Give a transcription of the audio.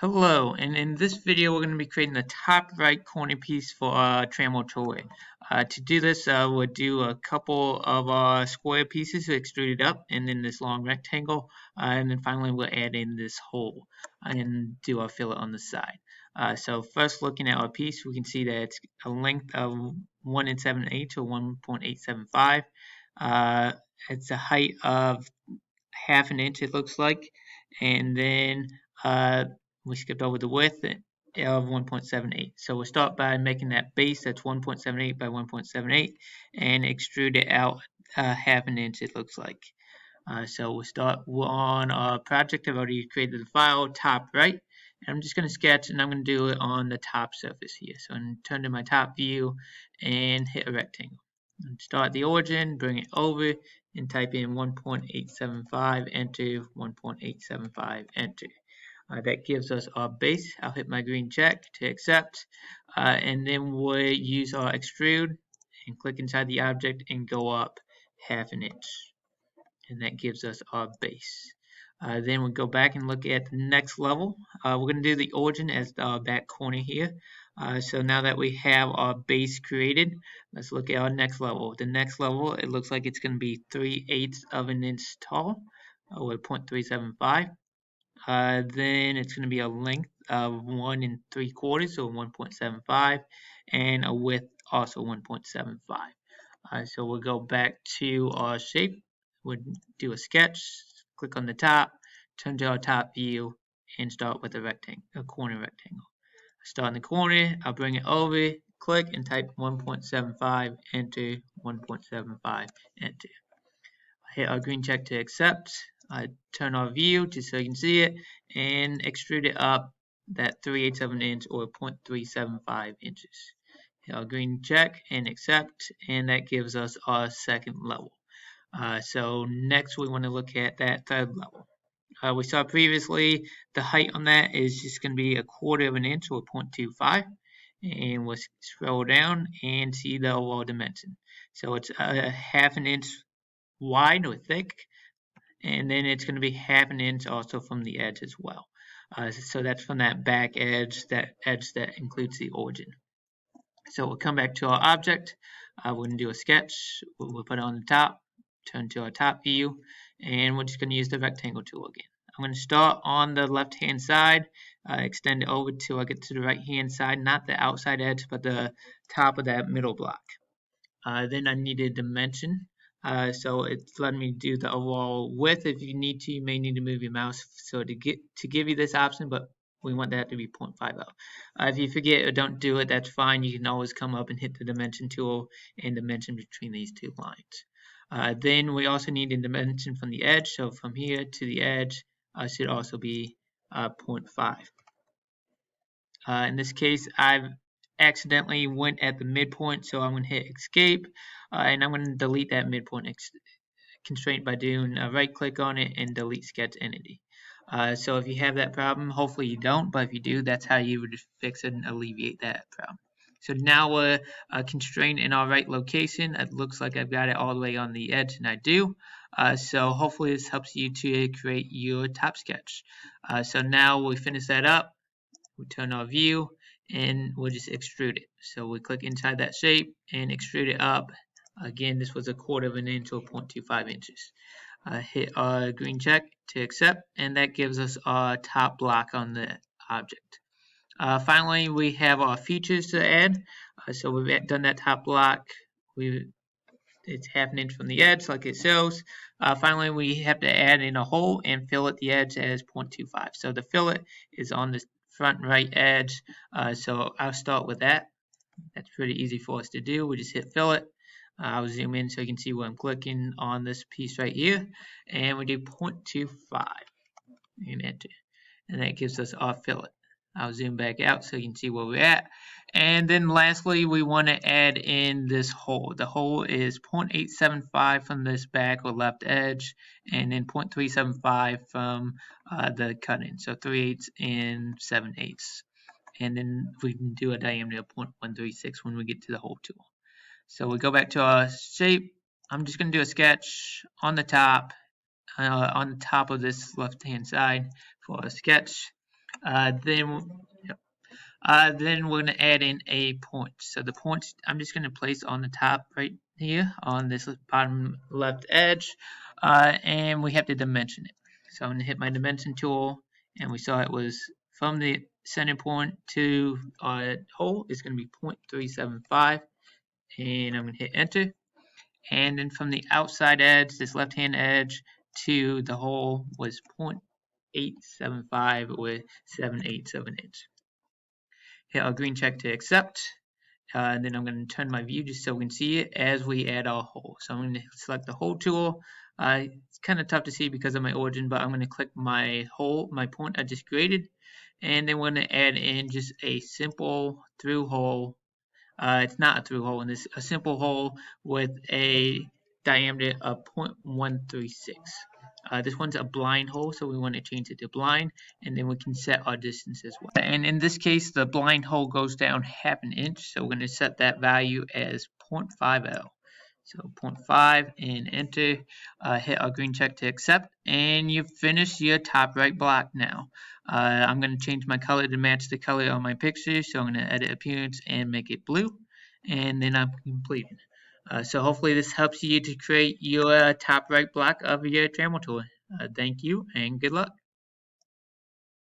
Hello, and in this video we're going to be creating the top right corner piece for our Trammel Toy. To do this, we'll do a couple of square pieces extruded up, and then this long rectangle, and then finally we'll add in this hole and do our fillet on the side. So first, looking at our piece, we can see that it's a length of 1 7/8 to 1.875. It's a height of ½ inch, it looks like, and then we skipped over the width of 1.78. So we'll start by making that base that's 1.78 by 1.78 and extrude it out ½ inch, it looks like. So we'll start on our project. I've already created the file, top right. And I'm just going to sketch, and I'm going to do it on the top surface here. So I'm going to turn to my top view and hit a rectangle. And start the origin, bring it over, and type in 1.875, enter, 1.875, enter. That gives us our base. I'll hit my green check to accept, and then we'll use our extrude and click inside the object and go up ½ inch, and that gives us our base. Then we'll go back and look at the next level. We're going to do the origin as the back corner here. So now that we have our base created, let's look at our next level. The next level, it looks like it's going to be 3/8 of an inch tall, or 0.375. Then it's going to be a length of 1 3/4, so 1.75, and a width also 1.75. So we'll go back to our shape. We'll do a sketch, click on the top, turn to our top view, and start with a corner rectangle. Start in the corner, I'll bring it over, click, and type 1.75, enter, 1.75, enter. Hit our green check to accept. Turn our view just so you can see it, and extrude it up that 3/8 of an inch, or 0.375 inches. Hit our green check and accept, and that gives us our second level. So next we want to look at that third level. We saw previously the height on that is just going to be 1/4 of an inch, or 0.25, and we'll scroll down and see the overall dimension. So it's ½ an inch wide or thick, and then it's going to be ½ an inch also from the edge as well. So that's from that back edge, that includes the origin. So we'll come back to our object. We're going to do a sketch. We'll put it on the top, turn to our top view, and we're just going to use the rectangle tool again. I'm going to start on the left hand side, extend it over till I get to the right hand side, not the outside edge, but the top of that middle block. Then I need a dimension. So it's letting me do the overall width. If you need to, you may need to move your mouse so to give you this option, but we want that to be 0.50. If you forget or don't do it, that's fine. You can always come up and hit the dimension tool and dimension between these two lines. Then we also need a dimension from the edge. So from here to the edge should also be 0.5. In this case, I've accidentally went at the midpoint, so I'm going to hit escape, and I'm going to delete that midpoint constraint by doing a right click on it and delete sketch entity. So if you have that problem, hopefully you don't, but if you do, that's how you would fix it and alleviate that problem. So now we're constrained in our right location. It looks like I've got it all the way on the edge, and I do. So hopefully this helps you to create your top sketch. So now we finish that up. We turn our view, and we'll just extrude it. So we click inside that shape and extrude it up. Again, this was 1/4 of an inch, or 0.25 inches. Hit our green check to accept, and that gives us our top block on the object. Finally, we have our features to add. So we've done that top block. It's ½ an inch from the edge, like it shows. Finally, we have to add in a hole and fillet the edge as 0.25. So the fillet is on the front right edge. So I'll start with that. That's pretty easy for us to do. We just hit fillet. I'll zoom in so you can see where I'm clicking on this piece right here, and we do 0.25 and enter, and that gives us our fillet. I'll zoom back out so you can see where we're at. And then lastly, we want to add in this hole. The hole is 0.875 from this back or left edge, and then 0.375 from the cut-in. So 3/8 and 7/8. And then we can do a diameter of 0.136 when we get to the hole tool. So we go back to our shape. I'm just going to do a sketch on the top of this left-hand side for a sketch. Then we're going to add in a point. So the points I'm just going to place on the top right here on this bottom left edge, and we have to dimension it. So I'm going to hit my dimension tool, and we saw it was from the center point to our hole is going to be 0.375, and I'm going to hit enter. And then from the outside edge, this left hand edge to the hole was 0.875 with 7/8 of an inch. Hit our green check to accept. And then I'm going to turn my view just so we can see it as we add our hole. So I'm going to select the hole tool. It's kind of tough to see because of my origin, but I'm going to click my hole, my point I just created, and then we're going to add in just a simple through hole. It's not a through hole in this, a simple hole with a diameter of 0.136. This one's a blind hole, so we want to change it to blind, and then we can set our distance as well. And in this case, the blind hole goes down half an inch, so we're going to set that value as 0.5L. So 0.5 and enter, hit our green check to accept, and you've finished your top right block now. I'm going to change my color to match the color on my picture, so I'm going to edit appearance and make it blue, and then I'm completed. So hopefully this helps you to create your top right block of your Trammel Toy. Thank you and good luck.